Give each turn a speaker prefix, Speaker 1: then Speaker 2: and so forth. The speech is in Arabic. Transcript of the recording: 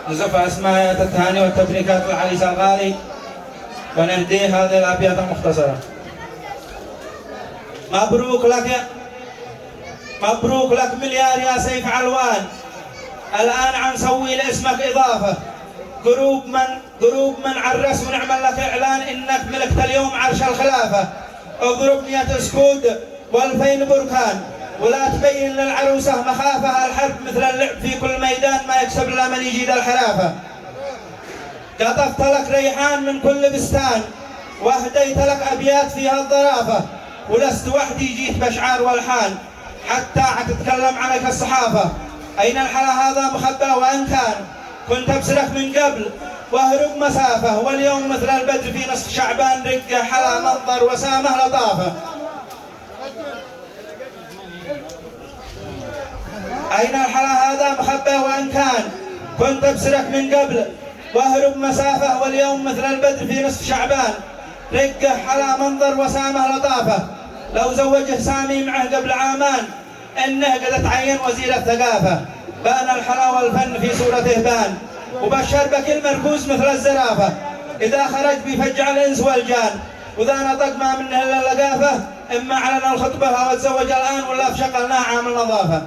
Speaker 1: نزف أسماء التهاني والتبريكات للعريس الغالي ونهديه هذه الأبيات المختصرة. مبروك لك مليار يا سيف علوان، الآن عنسوي لاسمك إضافة. قروب من عرس ونعمل لك إعلان إنك ملكت اليوم عرش الخلافة. اضرب 100 اسكود و2000 بركان، ولا تبين للعروسة مخافة. الحرب مثل اللعب في كل ميدان، ما يكسب إلا من يجيد الحرافة. قطفت لك ريحان من كل بستان، واهديت لك أبيات فيها الظرافة. ولست وحدي جيت بأشعار والحان، حتى حتتكلم عنك الصحافة. أين الحلا هذا مخبى وإن كان، كنت أبصرك من قبل واهرب مسافة. واليوم مثل البدر في نصف شعبان، رقة حلا منظر وسامة لطافة. أين الحلا هذا مخبى وإن كان، كنت أبصرك من قبل واهرب مسافة. واليوم مثل البدر في نصف شعبان، رقة حلا منظر وسامة لطافة. لو زوجه سامي معه قبل عامان، إنه قد تعين وزير الثقافة. بان الحلا والفن في صورته بان، وبشر بكل مركوز مثل الزرافة. إذا خرج بيفجع الإنس والجان، وإذا نطق ما منه إلا اللقافة. إما أعلن الخطبة أو تزوج الآن، ولا في شقلناه عام النظافة.